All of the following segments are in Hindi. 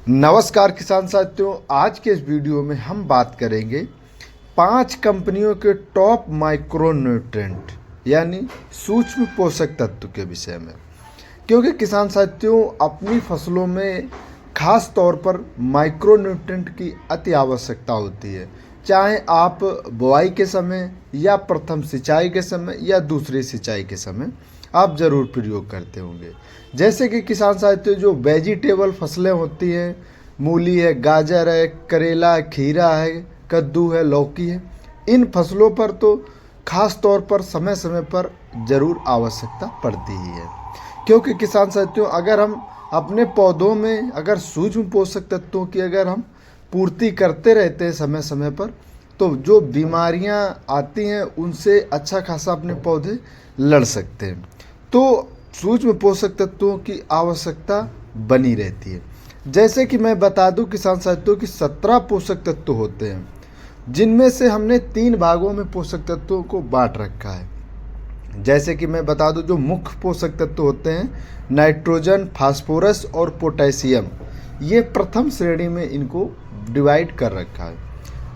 नमस्कार किसान साथियों, आज के इस वीडियो में हम बात करेंगे 5 कंपनियों के टॉप माइक्रो न्यूट्रिएंट यानी सूक्ष्म पोषक तत्व के विषय में। क्योंकि किसान साथियों, अपनी फसलों में खास तौर पर माइक्रो न्यूट्रिएंट की अति आवश्यकता होती है, चाहे आप बुआई के समय या प्रथम सिंचाई के समय या दूसरी सिंचाई के समय आप ज़रूर प्रयोग करते होंगे। जैसे कि किसान साथियों, जो वेजिटेबल फसलें होती हैं, मूली है, गाजर है, करेला है, खीरा है, कद्दू है, लौकी है, इन फसलों पर तो खास तौर पर समय समय पर ज़रूर आवश्यकता पड़ती ही है। क्योंकि किसान साथियों, अगर हम अपने पौधों में अगर सूक्ष्म पोषक तत्वों की अगर हम पूर्ति करते रहते हैं समय समय पर, तो जो बीमारियां आती हैं उनसे अच्छा खासा अपने पौधे लड़ सकते हैं। तो सूक्ष्म पोषक तत्वों की आवश्यकता बनी रहती है। जैसे कि मैं बता दूं किसान साथियों कि 17 पोषक तत्व होते हैं, जिनमें से हमने 3 भागों में पोषक तत्वों को बांट रखा है। जैसे कि मैं बता दूं, जो मुख्य पोषक तत्व होते हैं नाइट्रोजन, फास्फोरस और पोटेशियम, ये प्रथम श्रेणी में इनको डिवाइड कर रखा है।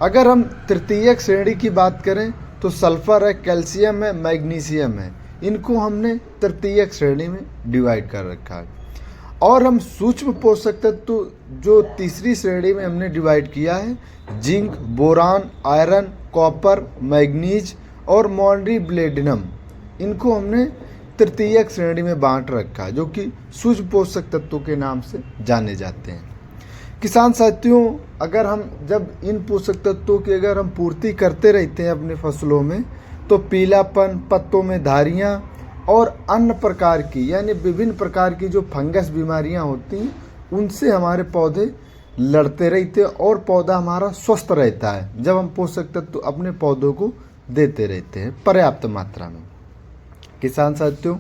अगर हम तृतीयक श्रेणी की बात करें तो सल्फर है, कैल्शियम है, मैग्नीशियम है, इनको हमने तृतीयक श्रेणी में डिवाइड कर रखा है। और हम सूक्ष्म पोषक तत्व जो तीसरी श्रेणी में हमने डिवाइड किया है, zinc, boron, iron, copper, manganese और मॉलिब्डेनम, इनको हमने तृतीयक श्रेणी में बांट रखा है, जो कि सूक्ष्म पोषक तत्वों के नाम से जाने जाते हैं। किसान साथियों, अगर हम जब इन पोषक तत्वों की अगर हम पूर्ति करते रहते हैं अपने फसलों में, तो पीलापन, पत्तों में धारियाँ और अन्य प्रकार की यानी विभिन्न प्रकार की जो फंगस बीमारियां होती हैं, उनसे हमारे पौधे लड़ते रहते हैं और पौधा हमारा स्वस्थ रहता है जब हम पोषक तत्व अपने पौधों को देते रहते हैं पर्याप्त मात्रा में। किसान साथियों,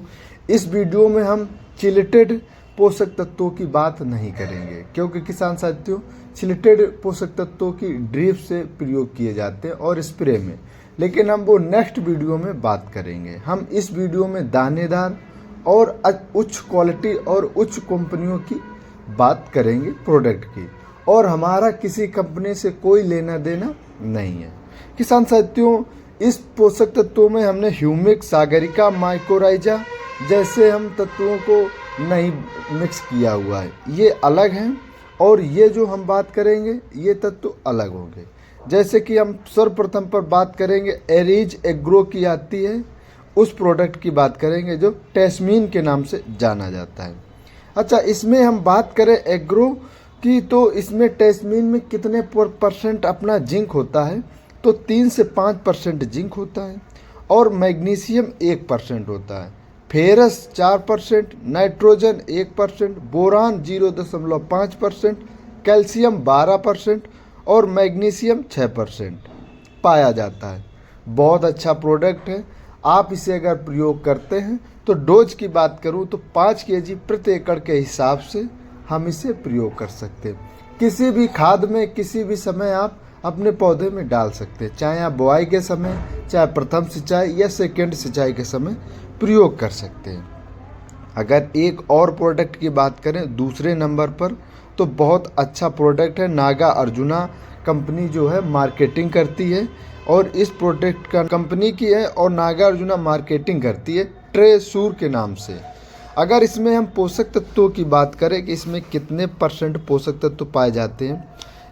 इस वीडियो में हम चिलेटेड पोषक तत्वों की बात नहीं करेंगे, क्योंकि किसान साथियों, चिलेटेड पोषक तत्वों की ड्रिप से प्रयोग किए जाते हैं और स्प्रे में, लेकिन हम वो नेक्स्ट वीडियो में बात करेंगे। हम इस वीडियो में दानेदार और उच्च क्वालिटी और उच्च कंपनियों की बात करेंगे प्रोडक्ट की, और हमारा किसी कंपनी से कोई लेना देना नहीं है। किसान साथियों, इस पोषक तत्वों में हमने ह्यूमिक, सागरिका, माइकोराइजा जैसे हम तत्वों को नहीं मिक्स किया हुआ है, ये अलग हैं, और ये जो हम बात करेंगे ये तत्व अलग होंगे। जैसे कि हम सर्वप्रथम पर बात करेंगे एरीज एग्रो की आती है, उस प्रोडक्ट की बात करेंगे जो टेस्मीन के नाम से जाना जाता है। अच्छा, इसमें हम बात करें एग्रो की, तो इसमें टेस्मीन में कितने % अपना जिंक होता है, तो 3 से 5% जिंक होता है, और मैग्नीशियम 1% होता है, फेरस 4%, नाइट्रोजन 1%, बोरान 0.5%, कैल्शियम 12% और मैग्नीशियम 6% पाया जाता है। बहुत अच्छा प्रोडक्ट है। आप इसे अगर प्रयोग करते हैं तो डोज की बात करूं तो 5 kg प्रति एकड़ के हिसाब से हम इसे प्रयोग कर सकते हैं। किसी भी खाद में किसी भी समय आप अपने पौधे में डाल सकते हैं, चाहे आप बुआई के समय, चाहे प्रथम सिंचाई या सेकेंड सिंचाई के समय प्रयोग कर सकते हैं। अगर एक और प्रोडक्ट की बात करें दूसरे नंबर पर, तो बहुत अच्छा प्रोडक्ट है। नागा अर्जुना कंपनी जो है मार्केटिंग करती है, और इस प्रोडक्ट का कंपनी की है, और नागा अर्जुना मार्केटिंग करती है ट्रेसूर के नाम से। अगर इसमें हम पोषक तत्वों की बात करें कि इसमें कितने % पोषक तत्व पाए जाते हैं,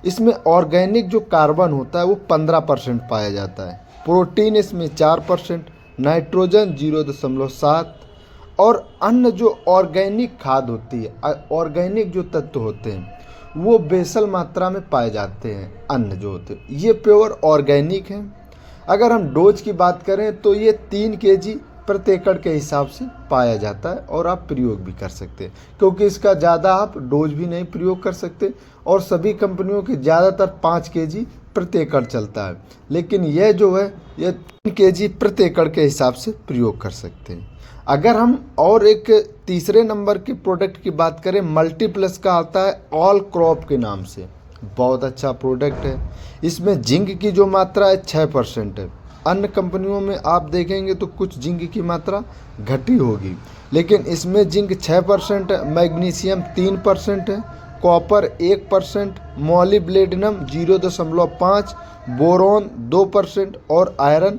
इसमें ऑर्गेनिक जो कार्बन होता है वो 15% पाया जाता है, प्रोटीन इसमें 4%, नाइट्रोजन 0.7, और अन्य जो ऑर्गेनिक खाद होती है, ऑर्गेनिक जो तत्व होते हैं वो बेसल मात्रा में पाए जाते हैं। अन्य जो होते हैं ये प्योर ऑर्गेनिक हैं। अगर हम डोज की बात करें तो ये 3 kg प्रति एकड़ के हिसाब से पाया जाता है, और आप प्रयोग भी कर सकते हैं, क्योंकि इसका ज़्यादा आप डोज भी नहीं प्रयोग कर सकते, और सभी कंपनियों के ज़्यादातर 5 kg प्रति एकड़ चलता है, लेकिन यह जो है यह 3 kg प्रति एकड़ के हिसाब से प्रयोग कर सकते हैं। अगर हम और एक तीसरे नंबर के प्रोडक्ट की बात करें, मल्टीप्लस का आता है ऑल क्रॉप के नाम से, बहुत अच्छा प्रोडक्ट है। इसमें जिंक की जो मात्रा है 6% है। अन्य कंपनियों में आप देखेंगे तो कुछ जिंक की मात्रा घटी होगी, लेकिन इसमें जिंक 6% है, मैग्नीशियम 3% है, कॉपर 1%, मॉलिब्डेनम 0.5, बोरॉन 2% और आयरन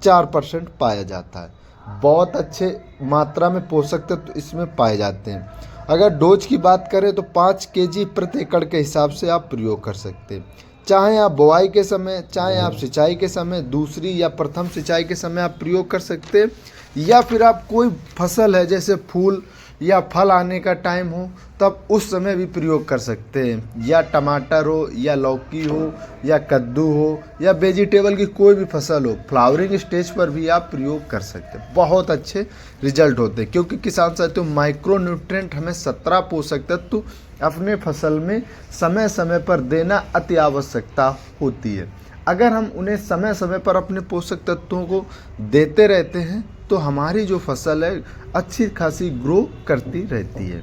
4% पाया जाता है। बहुत अच्छे मात्रा में पोषक तत्व इसमें पाए जाते हैं। अगर डोज की बात करें तो 5 केजी प्रति एकड़ के हिसाब से आप प्रयोग कर सकते हैं। चाहे आप बुआई के समय, चाहे आप सिंचाई के समय, दूसरी या प्रथम सिंचाई के समय आप प्रयोग कर सकते हैं, या फिर आप कोई फसल है जैसे फूल या फल आने का टाइम हो तब उस समय भी प्रयोग कर सकते हैं, या टमाटर हो या लौकी हो या कद्दू हो या वेजिटेबल की कोई भी फसल हो, फ्लावरिंग स्टेज पर भी आप प्रयोग कर सकते हैं। बहुत अच्छे रिजल्ट होते हैं, क्योंकि किसान साथियों माइक्रो न्यूट्रिएंट हमें 17 पोषक तत्व अपने फसल में समय समय पर देना अति आवश्यकता होती है। अगर हम उन्हें समय समय पर अपने पोषक तत्वों को देते रहते हैं तो हमारी जो फसल है अच्छी खासी ग्रो करती रहती है।